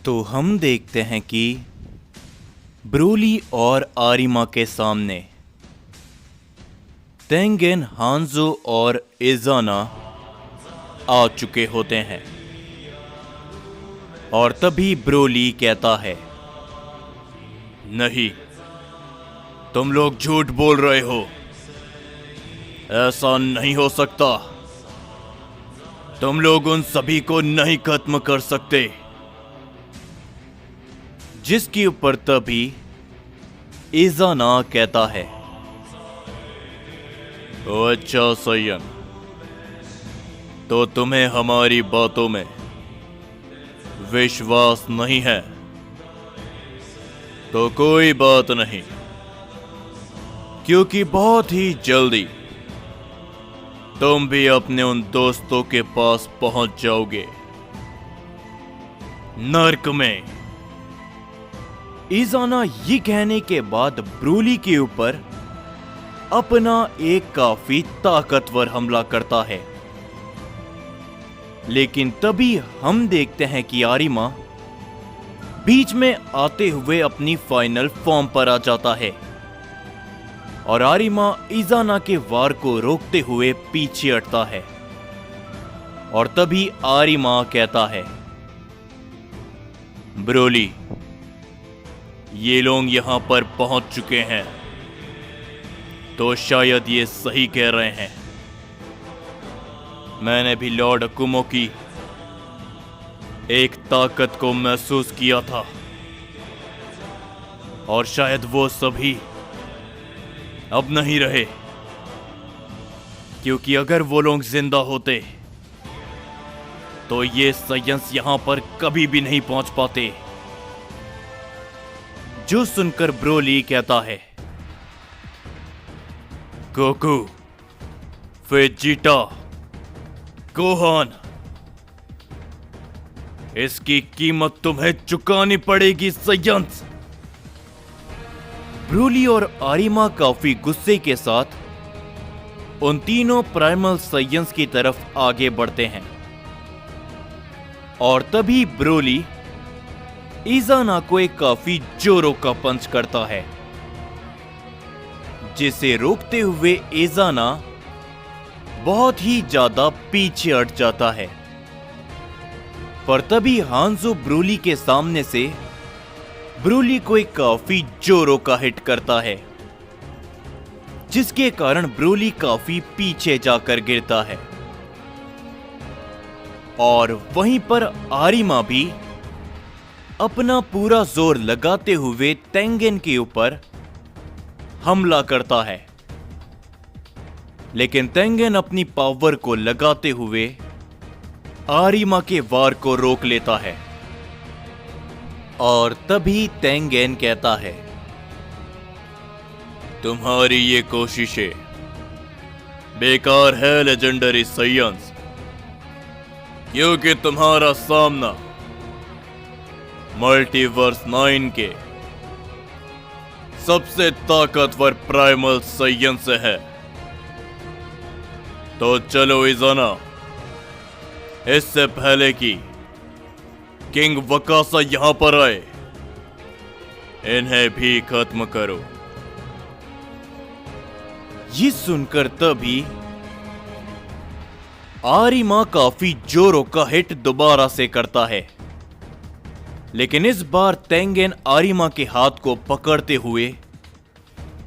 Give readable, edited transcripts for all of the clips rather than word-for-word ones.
तो हम देखते हैं कि ब्रोली और आरिमा के सामने तेंगेन, हांजो और इज़ाना आ चुके होते हैं और तभी ब्रोली कहता है, नहीं, तुम लोग झूठ बोल रहे हो, ऐसा नहीं हो सकता। तुम लोग उन सभी को नहीं खत्म कर सकते। जिसके ऊपर तभी इज़ाना कहता है, ओ अच्छा सैयन, तो तुम्हें हमारी बातों में विश्वास नहीं है तो कोई बात नहीं, क्योंकि बहुत ही जल्दी तुम भी अपने उन दोस्तों के पास पहुंच जाओगे, नर्क में। इज़ाना ये कहने के बाद ब्रोली के ऊपर अपना एक काफी ताकतवर हमला करता है, लेकिन तभी हम देखते हैं कि आरिमा बीच में आते हुए अपनी फाइनल फॉर्म पर आ जाता है और आरिमा इज़ाना के वार को रोकते हुए पीछे हटता है और तभी आरिमा कहता है, ब्रोली, ये लोग यहां पर पहुंच चुके हैं तो शायद ये सही कह रहे हैं। मैंने भी लॉर्ड अकुमो की एक ताकत को महसूस किया था और शायद वो सभी अब नहीं रहे, क्योंकि अगर वो लोग जिंदा होते तो ये साइंस यहां पर कभी भी नहीं पहुंच पाते। जो सुनकर ब्रोली कहता है, गोकू, वेजिटा, गोहान, इसकी कीमत तुम्हें चुकानी पड़ेगी साइंस। ब्रोली और आरिमा काफी गुस्से के साथ उन तीनों प्राइमल साइंस की तरफ आगे बढ़ते हैं और तभी ब्रोली इज़ाना को एक काफी जोरों का पंच करता है, जिसे रोकते हुए इज़ाना बहुत ही ज्यादा पीछे हट जाता है। पर तभी हांजो ब्रोली के सामने से ब्रोली को एक काफी जोरों का हिट करता है, जिसके कारण ब्रोली काफी पीछे जाकर गिरता है और वहीं पर आरिमा भी अपना पूरा जोर लगाते हुए तेंगेन के ऊपर हमला करता है, लेकिन तेंगेन अपनी पावर को लगाते हुए आरिमा के वार को रोक लेता है और तभी तेंगेन कहता है, तुम्हारी ये कोशिशें बेकार है लेजेंडरी साइंस, क्योंकि तुम्हारा सामना मल्टीवर्स 9 के सबसे ताकतवर प्राइमल साइंस है। तो चलो इज़ाना, इससे पहले कि किंग वकासा यहां पर आए, इन्हें भी खत्म करो। ये सुनकर तभी आरिमा काफी जोरों का हिट दोबारा से करता है, लेकिन इस बार तेंगेन आरिमा के हाथ को पकड़ते हुए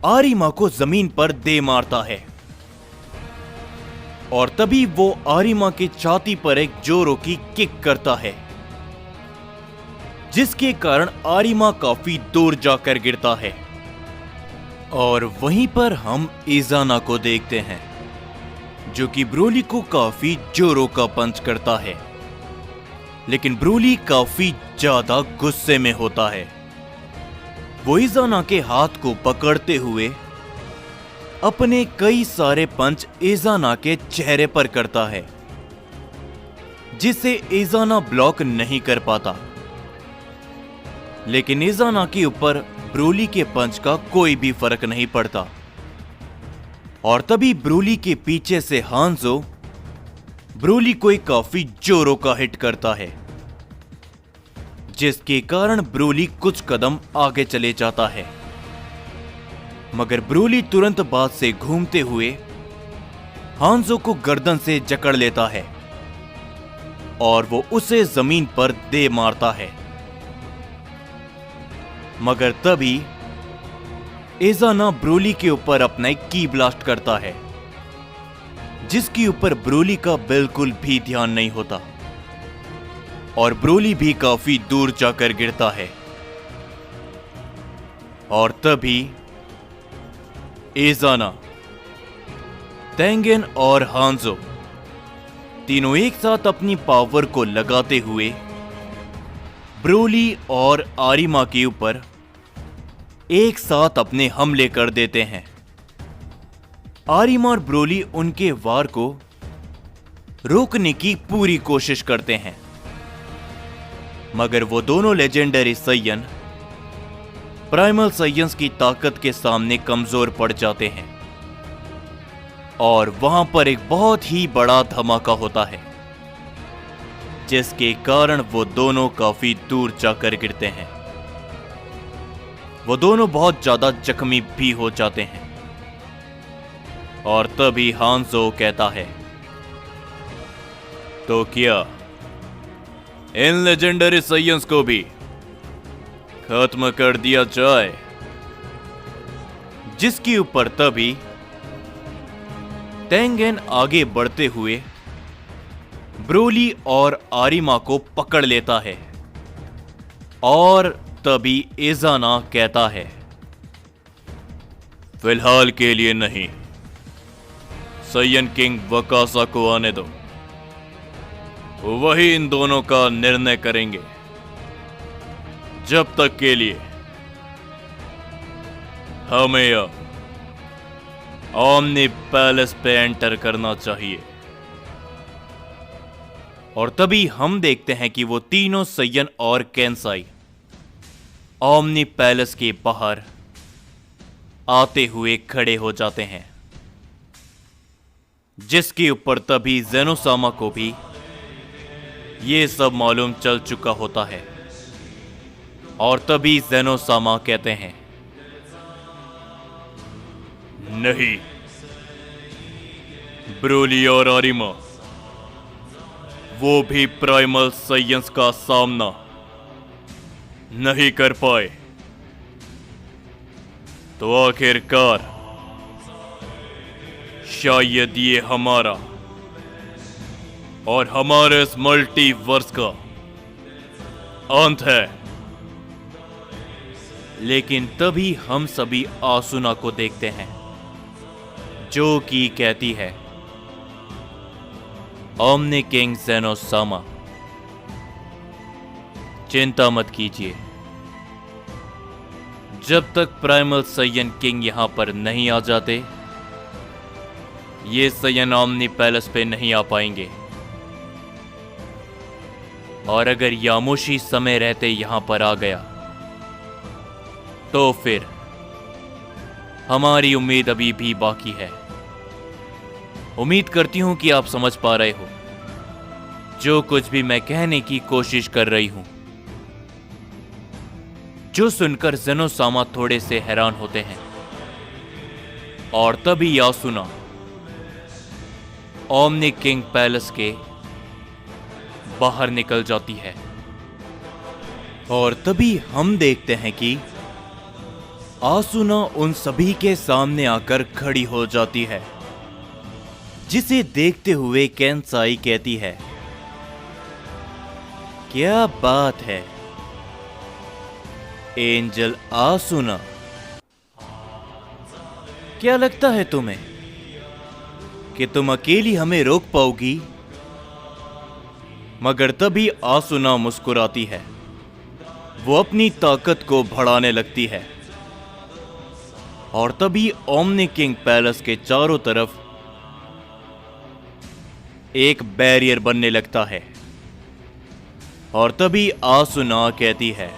आरिमा को जमीन पर दे मारता है और तभी वो आरिमा की छाती पर एक जोरों की किक करता है, जिसके कारण आरिमा काफी दूर जाकर गिरता है। और वहीं पर हम इज़ाना को देखते हैं, जो कि ब्रोली को काफी जोरों का पंच करता है, लेकिन ब्रोली काफी ज्यादा गुस्से में होता है। वो इज़ाना के हाथ को पकड़ते हुए अपने कई सारे पंच इज़ाना के चेहरे पर करता है, जिसे इज़ाना ब्लॉक नहीं कर पाता, लेकिन इज़ाना के ऊपर ब्रोली के पंच का कोई भी फर्क नहीं पड़ता। और तभी ब्रोली के पीछे से हांजो ब्रोली को एक काफी जोरों का हिट करता है, जिसके कारण ब्रोली कुछ कदम आगे चले जाता है, मगर ब्रोली तुरंत बाद से घूमते हुए हांजो को गर्दन से जकड़ लेता है और वो उसे जमीन पर दे मारता है। मगर तभी इज़ाना ब्रोली के ऊपर अपना एक की ब्लास्ट करता है, जिसके ऊपर ब्रोली का बिल्कुल भी ध्यान नहीं होता और ब्रोली भी काफी दूर जाकर गिरता है। और तभी इज़ाना, तेंगेन और हांजो तीनों एक साथ अपनी पावर को लगाते हुए ब्रोली और आरिमा के ऊपर एक साथ अपने हमले कर देते हैं। आरिमा और ब्रोली उनके वार को रोकने की पूरी कोशिश करते हैं, मगर वो दोनों लेजेंडरी सैयन प्राइमल सैयंस की ताकत के सामने कमजोर पड़ जाते हैं और वहां पर एक बहुत ही बड़ा धमाका होता है, जिसके कारण वो दोनों काफी दूर जाकर गिरते हैं। वो दोनों बहुत ज्यादा जख्मी भी हो जाते हैं और तभी हांजो कहता है, तो क्या इन लेजेंडरी सैयंस को भी खत्म कर दिया जाए? जिसके ऊपर तभी तेंगेन आगे बढ़ते हुए ब्रोली और आरिमा को पकड़ लेता है और तभी इज़ाना कहता है, फिलहाल के लिए नहीं, सैयन किंग वकासा को आने दो, वही इन दोनों का निर्णय करेंगे। जब तक के लिए हमें अब ओमनी पैलेस पे एंटर करना चाहिए। और तभी हम देखते हैं कि वो तीनों सैयन और केंसाई ओमनी पैलेस के बाहर आते हुए खड़े हो जाते हैं, जिसके ऊपर तभी ज़ेनोसामा को भी ये सब मालूम चल चुका होता है। और तभी ज़ेनोसामा कहते हैं, नहीं, ब्रोली और आरिमा वो भी प्राइमल सैयंस का सामना नहीं कर पाए, तो आखिरकार शायद ये हमारा और हमारे इस मल्टीवर्स का अंत है। लेकिन तभी हम सभी आसुना को देखते हैं, जो कि कहती है, ओमनी किंग ज़ेनोसामा, चिंता मत कीजिए, जब तक प्राइमल सैयन किंग यहां पर नहीं आ जाते, ये सैयन ओमनी पैलेस पे नहीं आ पाएंगे। और अगर यामोशी समय रहते यहां पर आ गया, तो फिर हमारी उम्मीद अभी भी बाकी है। उम्मीद करती हूं कि आप समझ पा रहे हो जो कुछ भी मैं कहने की कोशिश कर रही हूं। जो सुनकर ज़ेनोसामा थोड़े से हैरान होते हैं और तभी यासुना ओमनी किंग पैलेस के बाहर निकल जाती है। और तभी हम देखते हैं कि आसुना उन सभी के सामने आकर खड़ी हो जाती है, जिसे देखते हुए केंसाई कहती है, क्या बात है एंजल आसुना, क्या लगता है तुम्हें कि तुम अकेली हमें रोक पाओगी? मगर तभी आसुना मुस्कुराती है, वो अपनी ताकत को बढ़ाने लगती है और तभी ओमनी किंग पैलेस के चारों तरफ एक बैरियर बनने लगता है। और तभी आसुना कहती है,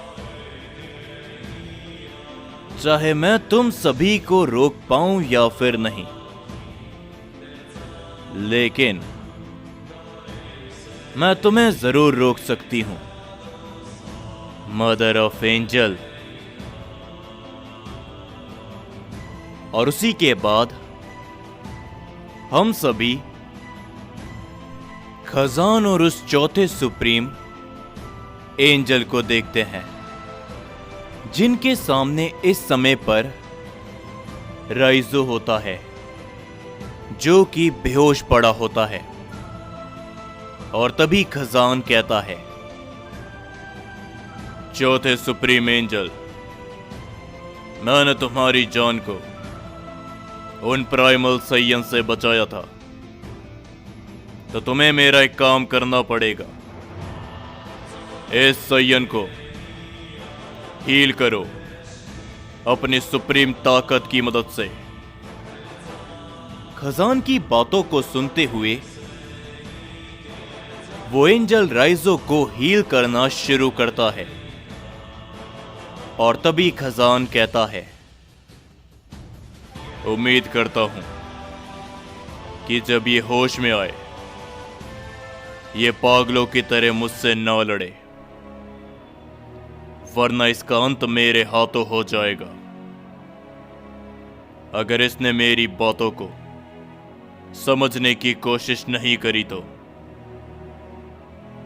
चाहे मैं तुम सभी को रोक पाऊं या फिर नहीं, लेकिन मैं तुम्हें जरूर रोक सकती हूं। Mother of angel. और उसी के बाद हम सभी खजान और उस चौथे सुप्रीम एंजल को देखते हैं, जिनके सामने इस समय पर राइजो होता है, जो कि बेहोश पड़ा होता है। और तभी खजान कहता है, चौथे सुप्रीम एंजल, मैंने तुम्हारी जान को उन प्राइमल सैयन से बचाया था, तो तुम्हें मेरा एक काम करना पड़ेगा। इस सैयन को हील करो अपनी सुप्रीम ताकत की मदद से। खजान की बातों को सुनते हुए वो एंजल राइजो को हील करना शुरू करता है। और तभी खजान कहता है, उम्मीद करता हूं कि जब ये होश में आए, ये पागलों की तरह मुझसे न लड़े, वरना इसका अंत मेरे हाथों हो जाएगा। अगर इसने मेरी बातों को समझने की कोशिश नहीं करी तो।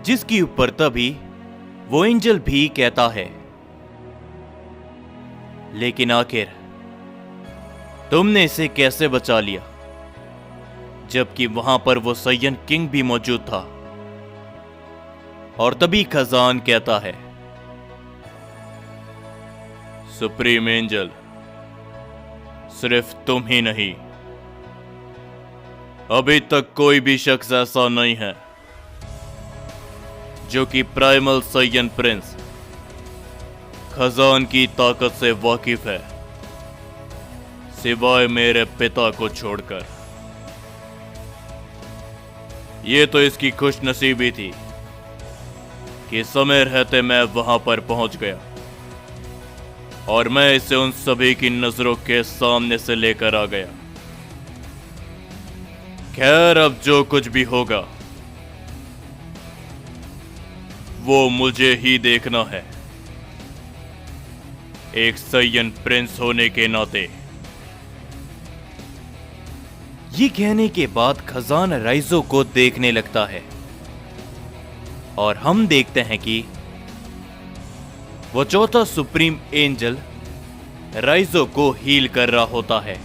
जिसके ऊपर तभी वो एंजल भी कहता है, लेकिन आखिर तुमने इसे कैसे बचा लिया, जबकि वहां पर वो सैयन किंग भी मौजूद था। और तभी खजान कहता है, सुप्रीम एंजल, सिर्फ तुम ही नहीं, अभी तक कोई भी शख्स ऐसा नहीं है जो कि प्राइमल सैयन प्रिंस खजान की ताकत से वाकिफ है, सिवाय मेरे पिता को छोड़कर। ये तो इसकी खुशनसीबी थी कि समय रहते मैं वहां पर पहुंच गया और मैं इसे उन सभी की नजरों के सामने से लेकर आ गया। खैर, अब जो कुछ भी होगा वो मुझे ही देखना है, एक सैयन प्रिंस होने के नाते। ये कहने के बाद खजान राइजो को देखने लगता है और हम देखते हैं कि वो चौथा सुप्रीम एंजल राइजो को हील कर रहा होता है।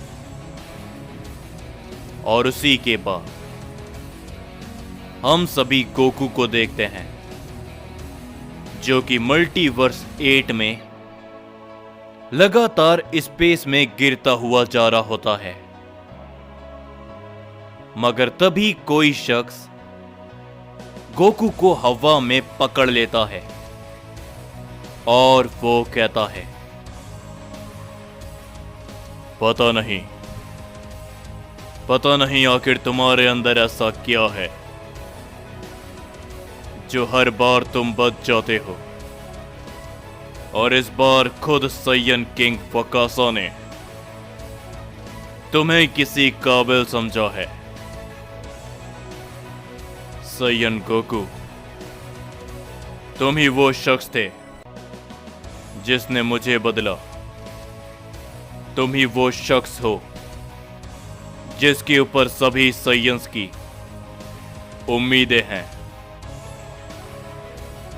और उसी के बाद हम सभी गोकू को देखते हैं, जो कि मल्टीवर्स 8 में लगातार स्पेस में गिरता हुआ जा रहा होता है। मगर तभी कोई शख्स गोकू को हवा में पकड़ लेता है और वो कहता है, पता नहीं आखिर तुम्हारे अंदर ऐसा क्या है जो हर बार तुम बच जाते हो। और इस बार खुद सैयन किंग फकासा ने तुम्हें किसी काबिल समझा है। सैयन गोकू, तुम ही वो शख्स थे जिसने मुझे बदला। तुम ही वो शख्स हो जिसके ऊपर सभी सैयन्स की उम्मीदें हैं।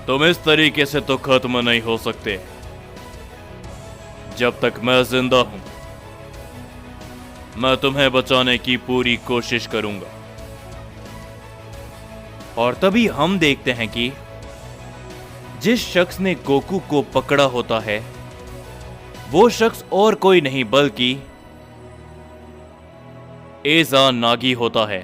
तुम इस तरीके से तो खत्म नहीं हो सकते। जब तक मैं जिंदा हूं, मैं तुम्हें बचाने की पूरी कोशिश करूंगा। और तभी हम देखते हैं कि जिस शख्स ने गोकू को पकड़ा होता है, वो शख्स और कोई नहीं बल्कि एजा नागी होता है।